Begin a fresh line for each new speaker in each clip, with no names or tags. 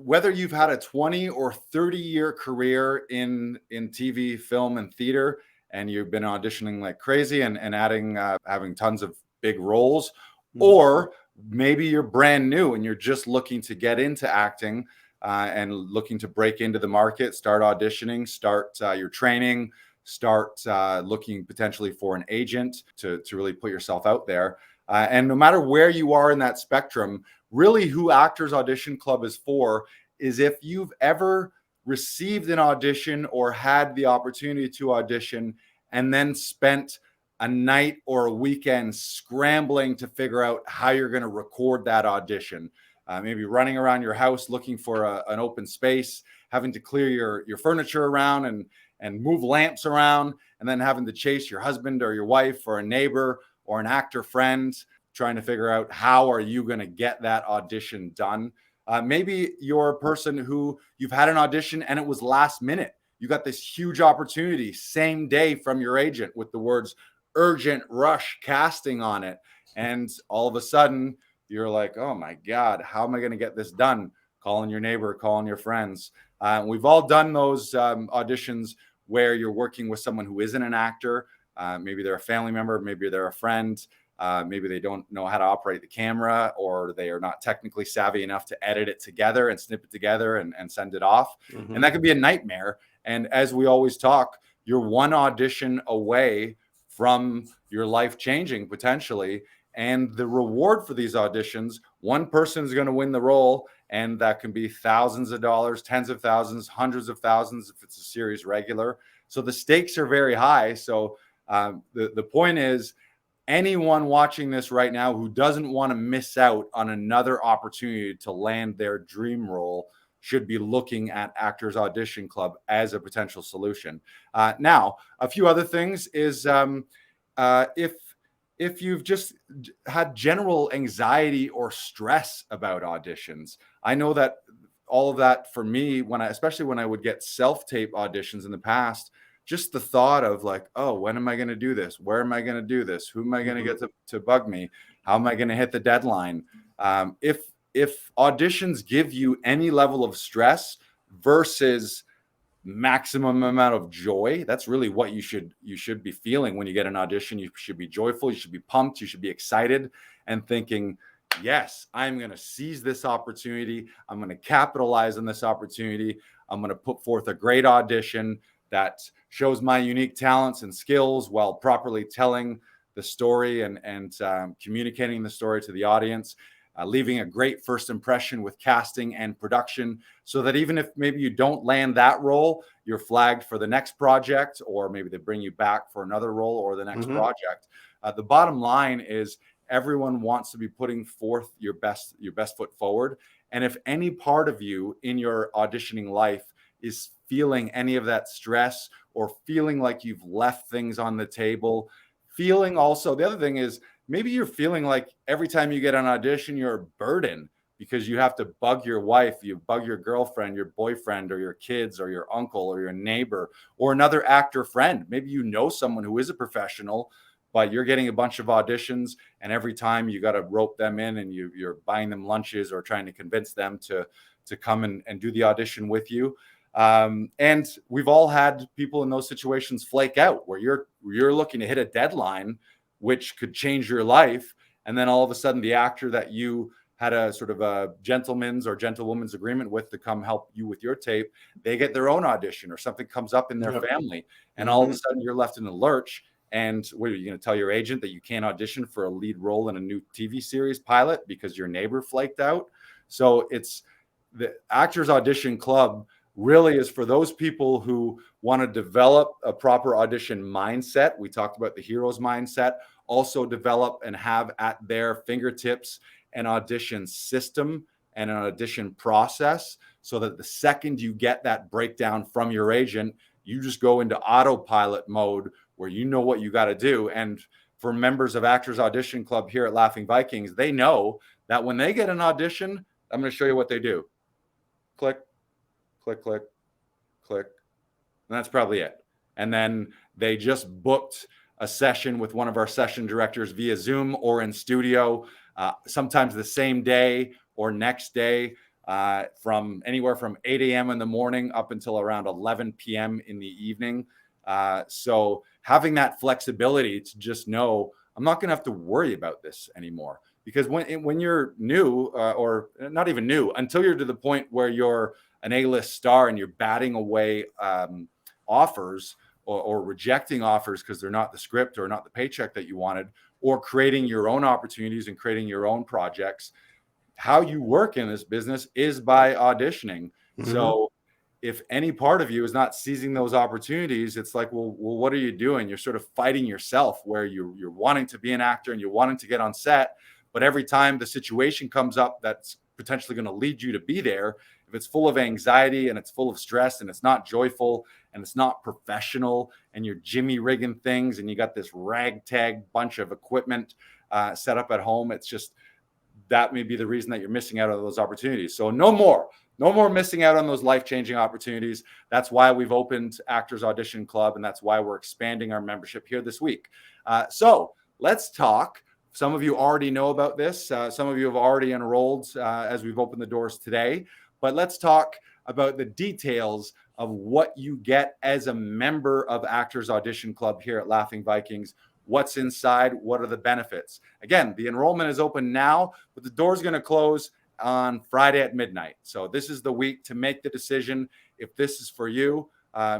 whether you've had a 20 or 30-year career in TV, film, and theater, and you've been auditioning like crazy and having tons of big roles, or maybe you're brand new and you're just looking to get into acting and looking to break into the market, start auditioning, start your training, start looking potentially for an agent to really put yourself out there. And no matter where you are in that spectrum, really who Actors Audition Club is for is if you've ever received an audition or had the opportunity to audition and then spent a night or a weekend scrambling to figure out how you're going to record that audition. Maybe running around your house looking for an open space, having to clear your furniture around and move lamps around, and then having to chase your husband or your wife or a neighbor or an actor friend, trying to figure out how are you going to get that audition done. Maybe you're a person who you've had an audition and it was last minute. You got this huge opportunity same day from your agent with the words urgent rush casting on it. And all of a sudden you're like, oh my God, how am I going to get this done? Calling your neighbor, calling your friends. We've all done those auditions where you're working with someone who isn't an actor. Maybe they're a family member, maybe they're a friend. Maybe they don't know how to operate the camera, or they are not technically savvy enough to edit it together and snip it together and send it off. And that could be a nightmare. And as we always talk, you're one audition away from your life changing potentially. And the reward for these auditions, one person is going to win the role, and that can be thousands of dollars, tens of thousands, hundreds of thousands if it's a series regular. So the stakes are very high. So the point is, anyone watching this right now who doesn't want to miss out on another opportunity to land their dream role should be looking at Actors Audition Club as a potential solution. Now, a few other things is if you've just had general anxiety or stress about auditions. I know that all of that for me, especially when I would get self-tape auditions in the past, just the thought of like, oh, when am I going to do this? Where am I going to do this? Who am I going to get to bug me? How am I going to hit the deadline? If auditions give you any level of stress versus maximum amount of joy, that's really what you should be feeling when you get an audition. You should be joyful. You should be pumped. You should be excited and thinking, yes, I'm going to seize this opportunity. I'm going to capitalize on this opportunity. I'm going to put forth a great audition that shows my unique talents and skills while properly telling the story and communicating the story to the audience, leaving a great first impression with casting and production, so that even if maybe you don't land that role, you're flagged for the next project, or maybe they bring you back for another role or the next project. The bottom line is everyone wants to be putting forth your best foot forward. And if any part of you in your auditioning life is feeling any of that stress, or feeling like you've left things on the table, feeling also, the other thing is maybe you're feeling like every time you get an audition, you're a burden because you have to bug your wife, you bug your girlfriend, your boyfriend, or your kids, or your uncle, or your neighbor, or another actor friend. Maybe you know someone who is a professional, but you're getting a bunch of auditions, and every time you got to rope them in, and you're buying them lunches or trying to convince them to come and do the audition with you. And we've all had people in those situations flake out, where you're looking to hit a deadline, which could change your life. And then all of a sudden the actor that you had a sort of a gentleman's or gentlewoman's agreement with to come help you with your tape, they get their own audition, or something comes up in their family. And all of a sudden you're left in a lurch. And what are you going to tell your agent, that you can't audition for a lead role in a new TV series pilot because your neighbor flaked out? So it's the Actors Audition Club really is for those people who want to develop a proper audition mindset. We talked about the hero's mindset. Also develop and have at their fingertips an audition system and an audition process, so that the second you get that breakdown from your agent, you just go into autopilot mode where you know what you got to do. And for members of Actors Audition Club here at Laughing Vikings, they know that when they get an audition, I'm going to show you what they do. Click, click, click, click. And that's probably it. And then they just booked a session with one of our session directors via Zoom or in studio, sometimes the same day or next day. from anywhere from 8 a.m. in the morning up until around 11 p.m. in the evening. So having that flexibility to just know I'm not going to have to worry about this anymore. Because when you're new, or not even new, until you're to the point where you're an A-list star and you're batting away offers or rejecting offers because they're not the script or not the paycheck that you wanted, or creating your own opportunities and creating your own projects, how you work in this business is by auditioning. Mm-hmm. So if any part of you is not seizing those opportunities, it's like, well, what are you doing? You're sort of fighting yourself, where you're wanting to be an actor and you're wanting to get on set, but every time the situation comes up that's potentially going to lead you to be there, if it's full of anxiety and it's full of stress and it's not joyful and it's not professional and you're jimmy rigging things and you got this ragtag bunch of equipment set up at home, it's just, that may be the reason that you're missing out on those opportunities. So no more missing out on those life-changing opportunities. That's why we've opened Actors Audition Club, and that's why we're expanding our membership here this week. So let's talk. Some of you already know about this. Some of you have already enrolled as we've opened the doors today. But let's talk about the details of what you get as a member of Actors Audition Club here at Laughing Vikings. What's inside? What are the benefits? Again, the enrollment is open now, but the door's going to close on Friday at midnight. So this is the week to make the decision if this is for you.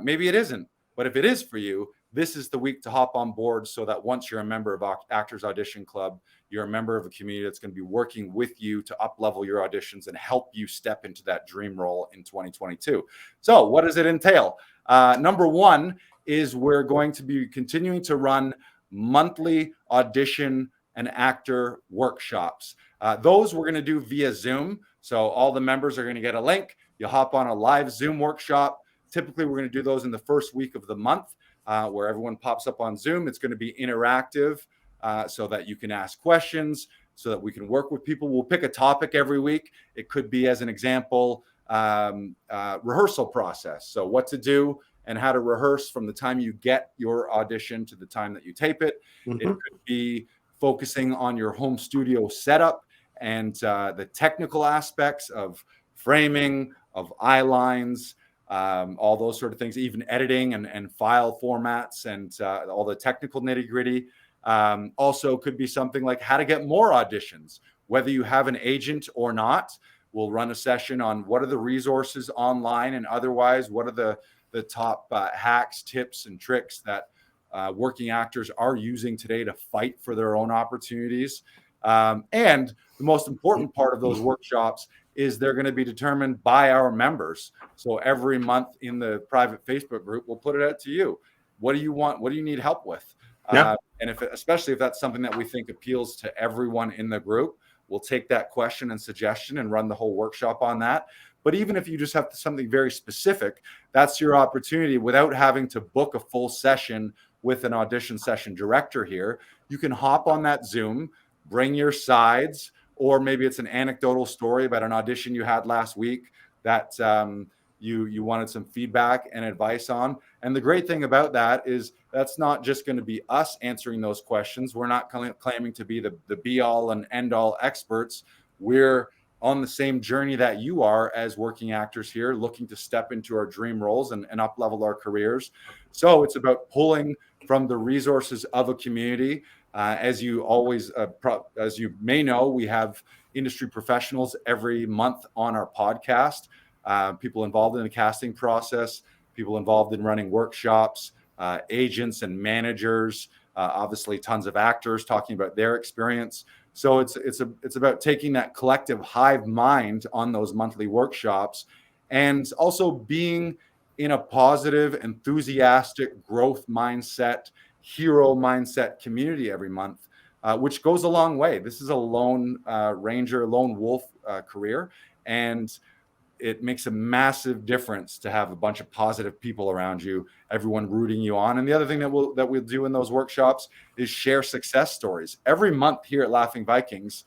Maybe it isn't, but if it is for you, this is the week to hop on board, so that once you're a member of Actors Audition Club, you're a member of a community that's going to be working with you to up-level your auditions and help you step into that dream role in 2022. So what does it entail? Number one is we're going to be continuing to run monthly audition and actor workshops. Those we're going to do via Zoom. So all the members are going to get a link. You'll hop on a live Zoom workshop. Typically, we're going to do those in the first week of the month, where everyone pops up on Zoom. It's going to be interactive, so that you can ask questions, so that we can work with people. We'll pick a topic every week. It could be, as an example, rehearsal process. So what to do and how to rehearse from the time you get your audition to the time that you tape it. Mm-hmm. It could be focusing on your home studio setup and the technical aspects of framing, of eye lines, all those sort of things, even editing and file formats and all the technical nitty-gritty. Also could be something like how to get more auditions, whether you have an agent or not. We'll run a session on what are the resources online and otherwise, what are the top hacks, tips, and tricks that working actors are using today to fight for their own opportunities. And the most important part of those workshops is they're going to be determined by our members. So every month in the private Facebook group, we'll put it out to you. What do you want? What do you need help with? Yeah. And especially if that's something that we think appeals to everyone in the group, we'll take that question and suggestion and run the whole workshop on that. But even if you just have something very specific, that's your opportunity without having to book a full session with an audition session director here. You can hop on that Zoom, bring your sides, or maybe it's an anecdotal story about an audition you had last week that you wanted some feedback and advice on. And the great thing about that is that's not just going to be us answering those questions. We're not claiming to be the be-all and end-all experts. We're on the same journey that you are as working actors here, looking to step into our dream roles and up-level our careers. So it's about pulling from the resources of a community. As you may know, we have industry professionals every month on our podcast, people involved in the casting process, people involved in running workshops, agents and managers, obviously tons of actors talking about their experience. So it's about taking that collective hive mind on those monthly workshops and also being in a positive, enthusiastic growth mindset, hero mindset community every month, which goes a long way. This is a lone ranger, lone wolf career, and it makes a massive difference to have a bunch of positive people around you, everyone rooting you on. And the other thing that we'll do in those workshops is share success stories. Every month here at Laughing Vikings,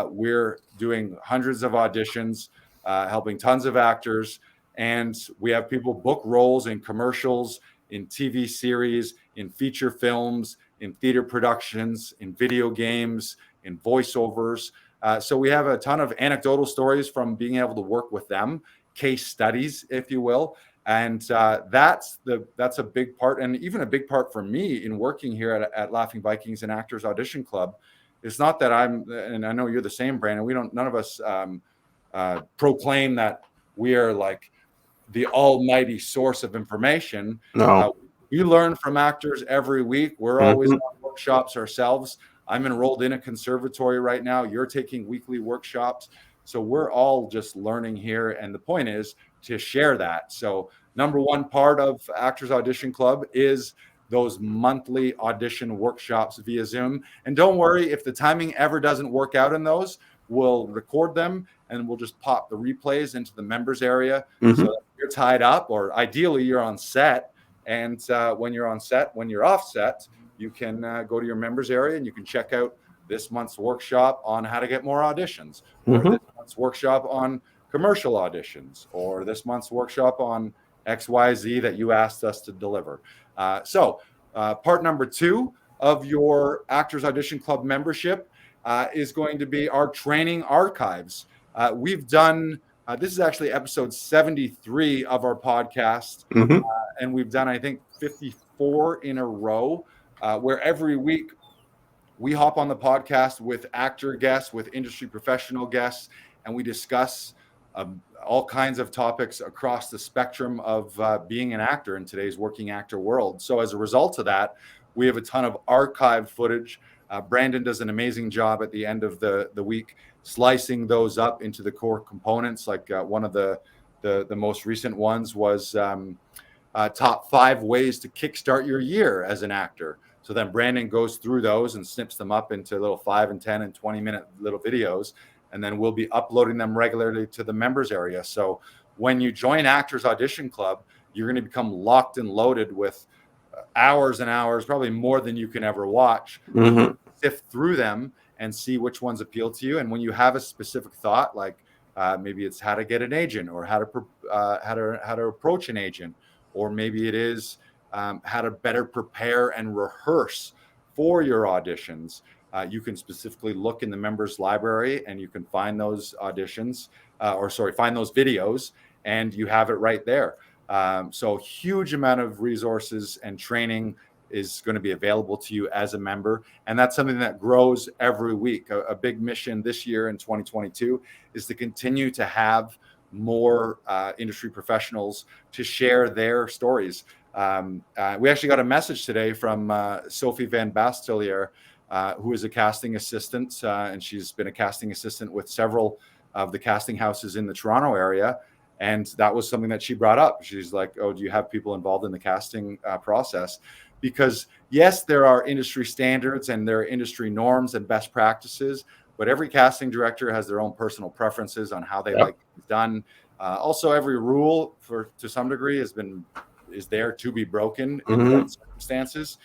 we're doing hundreds of auditions, helping tons of actors, and we have people book roles in commercials, in TV series, in feature films, in theater productions, in video games, in voiceovers. So we have a ton of anecdotal stories from being able to work with them, case studies, if you will. And that's a big part, and even a big part for me in working here at Laughing Vikings and Actors Audition Club. It's not that and I know you're the same, Brandon. None of us proclaim that we are like the almighty source of information.
No.
We learn from actors every week. We're always on workshops ourselves. I'm enrolled in a conservatory right now. You're taking weekly workshops. So we're all just learning here. And the point is to share that. So number one part of Actors Audition Club is those monthly audition workshops via Zoom. And don't worry, if the timing ever doesn't work out in those, we'll record them and we'll just pop the replays into the members area. So that you're tied up, or ideally you're on set. And when you're on set, when you're off set, you can go to your members area and you can check out this month's workshop on how to get more auditions, or this month's workshop on commercial auditions, or this month's workshop on XYZ that you asked us to deliver. So part number 2 of your Actors Audition Club membership is going to be our training archives. We've done, this is actually episode 73 of our podcast, and we've done, I think, 54 in a row, where every week we hop on the podcast with actor guests, with industry professional guests, and we discuss all kinds of topics across the spectrum of being an actor in today's working actor world. So as a result of that, we have a ton of archive footage. Brandon does an amazing job at the end of the week, slicing those up into the core components. Like one of the most recent ones was top 5 ways to kickstart your year as an actor. So then Brandon goes through those and snips them up into little 5 and 10 and 20-minute little videos. And then we'll be uploading them regularly to the members area. So when you join Actors Audition Club, you're going to become locked and loaded with hours and hours, probably more than you can ever watch. Sift through them and see which ones appeal to you. And when you have a specific thought, like maybe it's how to get an agent, or how to approach an agent, or maybe it is how to better prepare and rehearse for your auditions. You can specifically look in the members library and you can find those auditions, find those videos, and you have it right there. So huge amount of resources and training is going to be available to you as a member. And that's something that grows every week. A big mission this year in 2022 is to continue to have more industry professionals to share their stories. We actually got a message today from Sophie Van Bastelier, who is a casting assistant, and she's been a casting assistant with several of the casting houses in the Toronto area. And that was something that she brought up. She's like, oh, do you have people involved in the casting process? Because yes, there are industry standards and there are industry norms and best practices, but every casting director has their own personal preferences on how they like things done. Also, every rule, to some degree, is there to be broken in the right circumstances.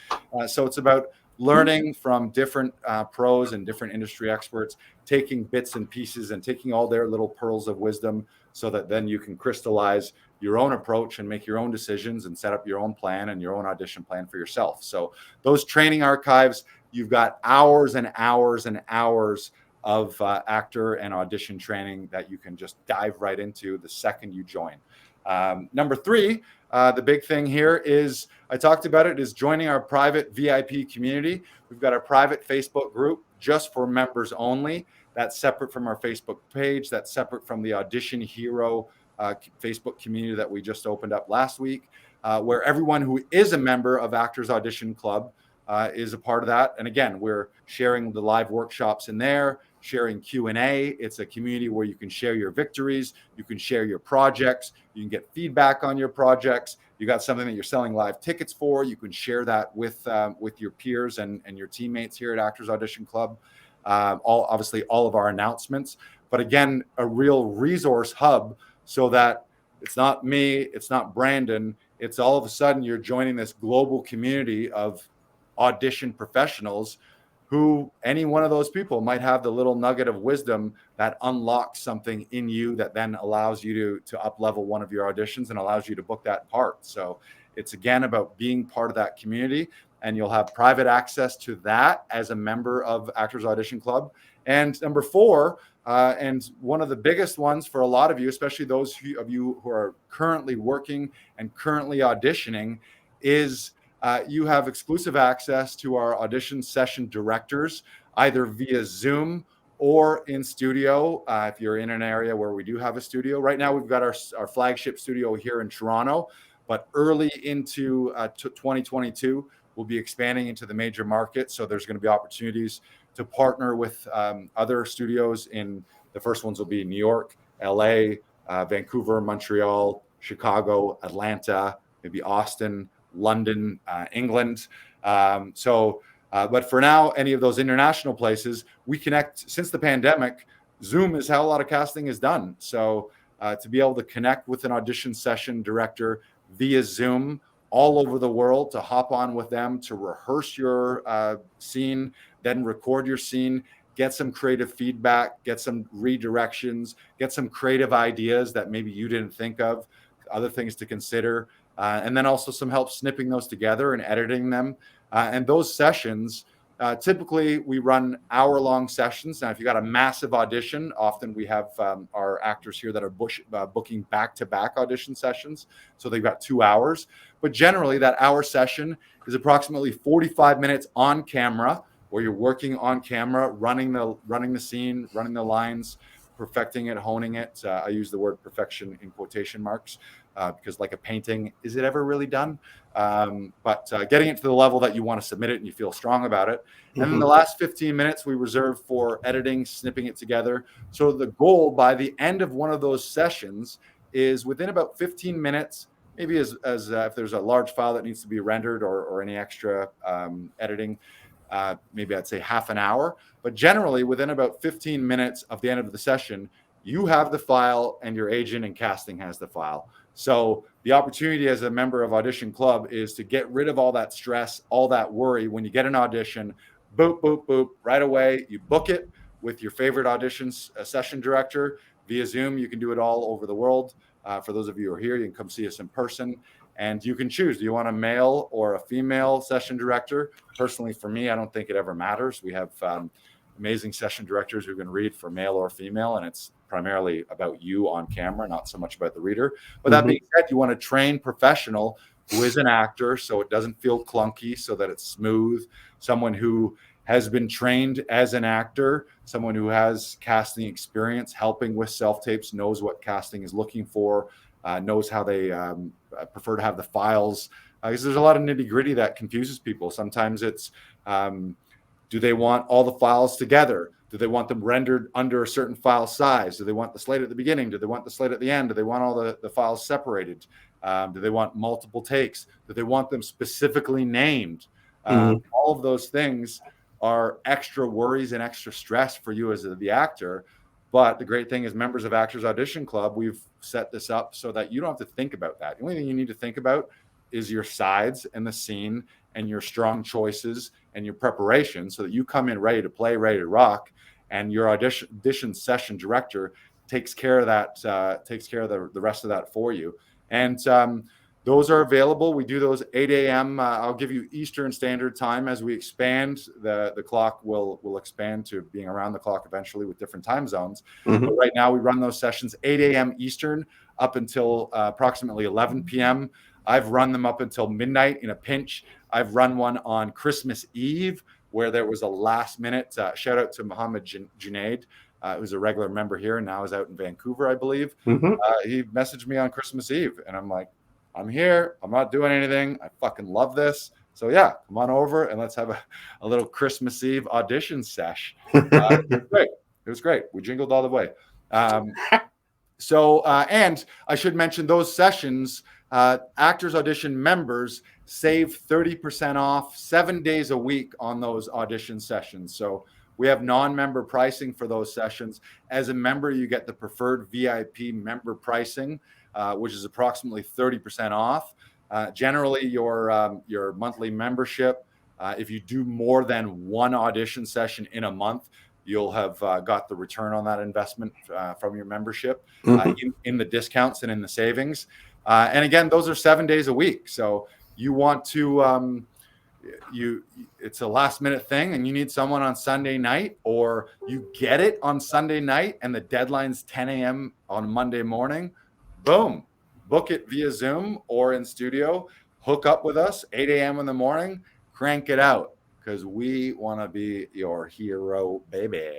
So it's about learning from different pros and different industry experts, taking bits and pieces and taking all their little pearls of wisdom, so that then you can crystallize your own approach and make your own decisions and set up your own plan and your own audition plan for yourself. So those training archives, you've got hours and hours and hours of actor and audition training that you can just dive right into the second you join. Number 3, the big thing here is, I talked about it, is joining our private VIP community. We've got a private Facebook group just for members only. That's separate from our Facebook page. That's separate from the Audition Hero Facebook community that we just opened up last week, where everyone who is a member of Actors Audition Club is a part of that. And again, we're sharing the live workshops in there, sharing Q&A. It's a community where you can share your victories, you can share your projects, you can get feedback on your projects. You got something that you're selling live tickets for, you can share that with your peers and your teammates here at Actors Audition Club. Obviously all of our announcements, but again, a real resource hub, so that it's not me, it's not Brandon, it's all of a sudden you're joining this global community of audition professionals who, any one of those people might have the little nugget of wisdom that unlocks something in you that then allows you to up level one of your auditions and allows you to book that part. So it's again about being part of that community. and you'll have private access to that as a member of Actors Audition Club. And number 4, and one of the biggest ones for a lot of you, especially those of you who are currently working and currently auditioning, is you have exclusive access to our audition session directors, either via Zoom or in studio, if you're in an area where we do have a studio. Right now, we've got our flagship studio here in Toronto, but early into 2022, we'll be expanding into the major markets. So there's going to be opportunities to partner with other studios. The first ones will be New York, LA, Vancouver, Montreal, Chicago, Atlanta, maybe Austin, London, England. But for now, any of those international places, we connect. Since the pandemic, Zoom is how a lot of casting is done. So to be able to connect with an audition session director via Zoom all over the world, to hop on with them, to rehearse your scene, then record your scene, get some creative feedback, get some redirections, get some creative ideas that maybe you didn't think of, other things to consider, and then also some help snipping those together and editing them. And those sessions, typically we run hour-long sessions. Now, if you got a massive audition, often we have our actors here that are booking back-to-back audition sessions. So they've got 2 hours. But generally, that hour session is approximately 45 minutes on camera, where you're working on camera, running the scene, running the lines, perfecting it, honing it. I use the word perfection in quotation marks because, like a painting, is it ever really done? But getting it to the level that you want to submit it and you feel strong about it. And then the last 15 minutes we reserve for editing, snipping it together. So the goal by the end of one of those sessions is within about 15 minutes, maybe as if there's a large file that needs to be rendered or any extra editing, maybe I'd say half an hour. But generally, within about 15 minutes of the end of the session, you have the file and your agent and casting has the file. So the opportunity as a member of Audition Club is to get rid of all that stress, all that worry. When you get an audition, boop, boop, boop, right away, you book it with your favorite auditions session director via Zoom. You can do it all over the world. For those of you who are here, you can come see us in person. And you can choose, do you want a male or a female session director? Personally, for me, I don't think it ever matters. We have amazing session directors who can read for male or female, and it's primarily about you on camera, not so much about the reader. But that being said, you want a trained professional who is an actor, so it doesn't feel clunky, so that it's smooth. Someone who has been trained as an actor, someone who has casting experience, helping with self-tapes, knows what casting is looking for, knows how they prefer to have the files. Because there's a lot of nitty-gritty that confuses people. Sometimes it's, do they want all the files together? Do they want them rendered under a certain file size? Do they want the slate at the beginning? Do they want the slate at the end? Do they want all the files separated? Do they want multiple takes? Do they want them specifically named? All of those things are extra worries and extra stress for you as the actor. But the great thing is, members of Actors Audition Club, we've set this up so that you don't have to think about that. The only thing you need to think about is your sides and the scene and your strong choices and your preparation, so that you come in ready to play, ready to rock, and your audition session director takes care of that, takes care of the rest of that for you. And those are available. We do those 8 a.m. I'll give you Eastern Standard Time. As we expand, the clock will expand to being around the clock eventually with different time zones. But right now we run those sessions 8 a.m. Eastern up until approximately 11 p.m. I've run them up until midnight in a pinch. I've run one on Christmas Eve where there was a last minute shout out to Mohammed Junaid, who's a regular member here and now is out in Vancouver, I believe. He messaged me on Christmas Eve and I'm like, I'm here. I'm not doing anything. I fucking love this. So yeah, come on over and let's have a little Christmas Eve audition sesh. It was great. It was great. We jingled all the way. And I should mention those sessions, Actors Audition members save 30% off 7 days a week on those audition sessions. So we have non-member pricing for those sessions. As a member, you get the preferred VIP member pricing, which is approximately 30% off. Generally, your monthly membership, if you do more than one audition session in a month, you'll have got the return on that investment from your membership in the discounts and in the savings. And again, those are 7 days a week. So you want to it's a last minute thing and you need someone on Sunday night, or you get it on Sunday night and the deadline's 10 a.m. on Monday morning, boom, book it via Zoom or in studio, hook up with us 8 a.m. in the morning, crank it out, because we want to be your hero, baby.